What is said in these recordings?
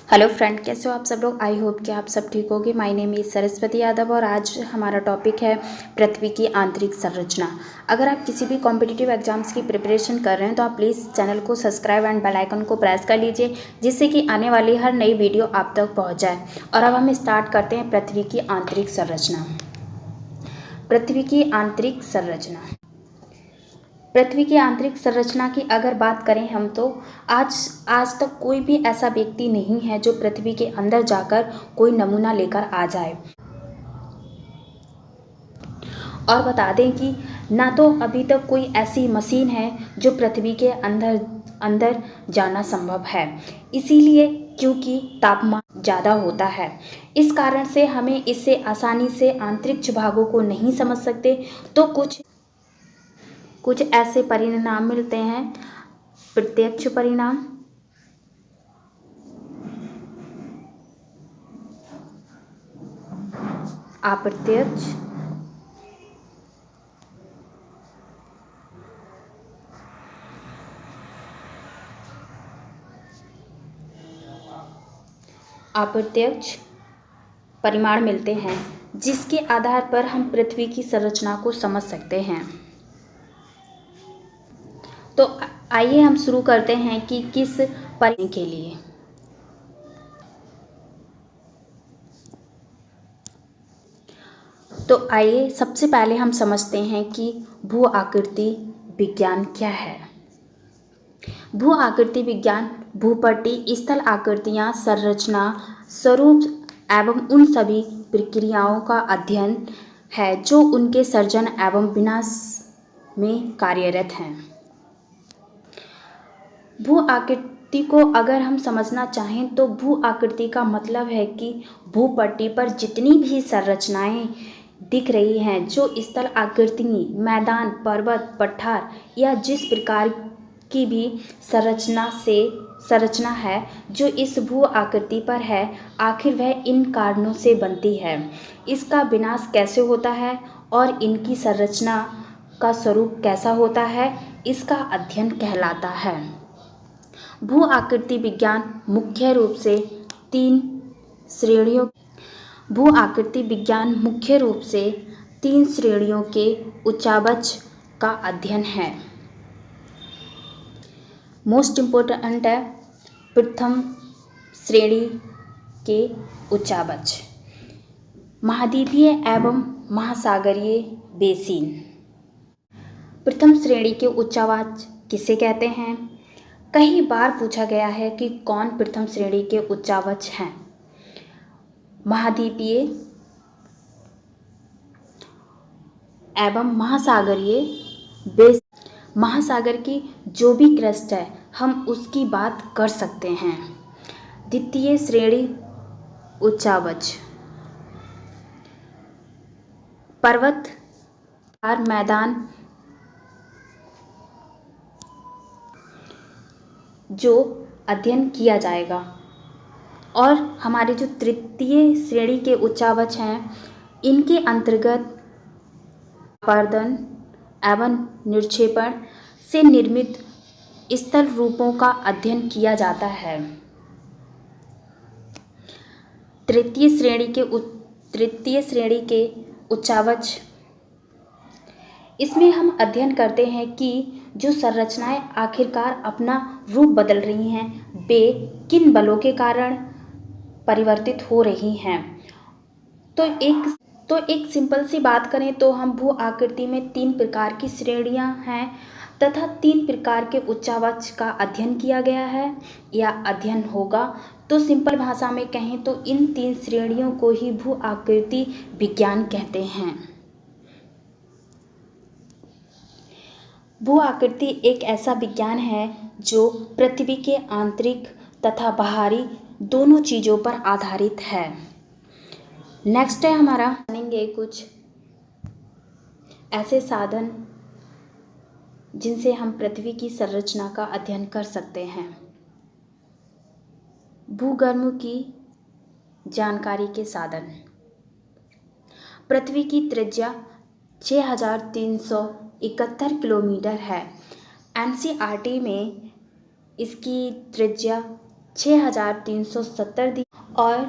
Hello friend, कैसे हो आप सब लोग। आई होप कि आप सब ठीक होगे। My name is Saraswati Yadav और आज हमारा टॉपिक है पृथ्वी की आंतरिक संरचना। अगर आप किसी भी कॉम्पिटिटिव एग्जाम्स की प्रिपरेशन कर रहे हैं तो आप प्लीज़ चैनल को सब्सक्राइब एंड बेल आइकन को प्रेस कर लीजिए, जिससे कि आने वाली हर नई वीडियो आप तक पहुँच जाए। और अब हम स्टार्ट करते हैं पृथ्वी की आंतरिक संरचना। पृथ्वी की आंतरिक संरचना। पृथ्वी की आंतरिक संरचना की अगर बात करें हम तो आज तक कोई भी ऐसा व्यक्ति नहीं है जो पृथ्वी के अंदर जाकर कोई नमूना लेकर आ जाए। और बता दें कि ना तो अभी तक कोई ऐसी मशीन है जो पृथ्वी के अंदर जाना संभव है। इसीलिए क्योंकि तापमान ज़्यादा होता है, इस कारण से हमें इससे आसानी से आंतरिक भागों को नहीं समझ सकते। तो कुछ ऐसे परिणाम मिलते हैं। प्रत्यक्ष परिणाम, अप्रत्यक्ष, अप्रत्यक्ष परिमाण मिलते हैं, जिसके आधार पर हम पृथ्वी की संरचना को समझ सकते हैं। तो आइए हम शुरू करते हैं कि किस परिणाम के लिए। तो आइए सबसे पहले हम समझते हैं कि भू आकृति विज्ञान क्या है। भू आकृति विज्ञान भूपट्टी, स्थल आकृतियां, संरचना, स्वरूप एवं उन सभी प्रक्रियाओं का अध्ययन है जो उनके सर्जन एवं विनाश में कार्यरत हैं। भू आकृति को अगर हम समझना चाहें तो भू आकृति का मतलब है कि भूपट्टी पर जितनी भी संरचनाएं दिख रही हैं, जो स्थल आकृति, मैदान, पर्वत, पठार या जिस प्रकार की भी संरचना है जो इस भू आकृति पर है, आखिर वह इन कारणों से बनती है। इसका विनाश कैसे होता है और इनकी संरचना का स्वरूप कैसा होता है, इसका अध्ययन कहलाता है। भू आकृति विज्ञान मुख्य रूप से तीन श्रेणियों के उच्चावच का अध्ययन है। मोस्ट इम्पोर्टेंट है प्रथम श्रेणी के उच्चावच, महाद्वीपीय एवं महासागरीय बेसिन। प्रथम श्रेणी के उच्चावच किसे कहते हैं? कई बार पूछा गया है कि कौन प्रथम श्रेणी के उच्चावच हैं। महाद्वीपीय एवं महासागरीय बेस। महासागर की जो भी क्रस्ट है हम उसकी बात कर सकते हैं। द्वितीय श्रेणी उच्चावच, पर्वत, मैदान, जो अध्ययन किया जाएगा। और हमारे जो तृतीय श्रेणी के उच्चावच हैं, इनके अंतर्गत अपर्दन एवं निक्षेपण से निर्मित स्थल रूपों का अध्ययन किया जाता है। तृतीय श्रेणी के उच्चावच, इसमें हम अध्ययन करते हैं कि जो संरचनाएं आखिरकार अपना रूप बदल रही हैं, वे किन बलों के कारण परिवर्तित हो रही हैं। तो एक सिंपल सी बात करें तो हम भू आकृति में 3 प्रकार की श्रेणियां हैं तथा 3 प्रकार के उच्चावच का अध्ययन किया गया है या अध्ययन होगा। तो सिंपल भाषा में कहें तो इन 3 श्रेणियों को ही भू आकृति विज्ञान कहते हैं। भू आकृति एक ऐसा विज्ञान है जो पृथ्वी के आंतरिक तथा बाहरी दोनों चीज़ों पर आधारित है। नेक्स्ट है हमारा, जानेंगे कुछ ऐसे साधन जिनसे हम पृथ्वी की संरचना का अध्ययन कर सकते हैं। भूगर्भ की जानकारी के साधन। पृथ्वी की त्रिज्या 6371 किलोमीटर है। एनसीईआरटी में इसकी त्रिज्या 6370 दी। और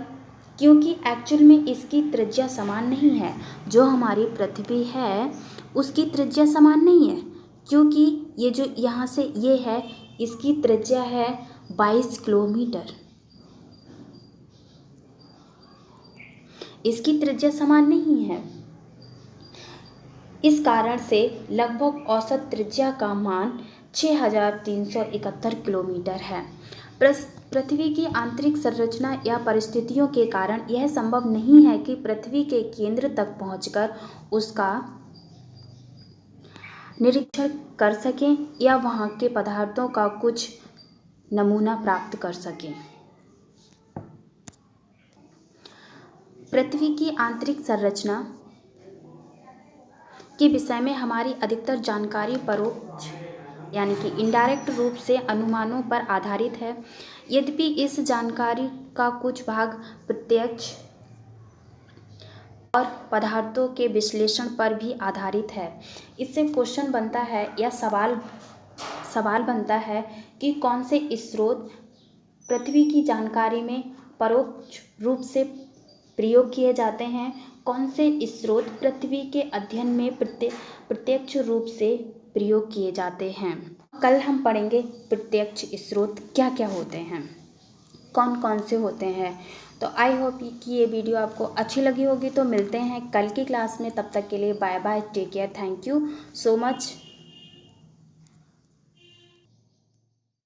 क्योंकि एक्चुअल में इसकी त्रिज्या समान नहीं है, जो हमारी पृथ्वी है उसकी त्रिज्या समान नहीं है, क्योंकि ये जो यहाँ से ये है इसकी त्रिज्या है 22 किलोमीटर, इसकी त्रिज्या समान नहीं है। इस कारण से लगभग औसत त्रिज्या का मान 6371 किलोमीटर है। पृथ्वी की आंतरिक संरचना या परिस्थितियों के कारण यह संभव नहीं है कि पृथ्वी के केंद्र तक पहुंचकर उसका निरीक्षण कर सकें या वहां के पदार्थों का कुछ नमूना प्राप्त कर सकें। पृथ्वी की आंतरिक संरचना के विषय में हमारी अधिकतर जानकारी परोक्ष यानी कि इनडायरेक्ट रूप से अनुमानों पर आधारित है। यद्यपि इस जानकारी का कुछ भाग प्रत्यक्ष और पदार्थों के विश्लेषण पर भी आधारित है। इससे क्वेश्चन बनता है या सवाल बनता है कि कौन से स्रोत पृथ्वी की जानकारी में परोक्ष रूप से प्रयोग किए जाते हैं, कौन से स्रोत पृथ्वी के अध्ययन में प्रत्यक्ष रूप से प्रयोग किए जाते हैं। कल हम पढ़ेंगे प्रत्यक्ष स्रोत क्या क्या होते हैं, कौन कौन से होते हैं। तो आई होप कि ये वीडियो आपको अच्छी लगी होगी। तो मिलते हैं कल की क्लास में, तब तक के लिए bye bye, take care, thank you so much.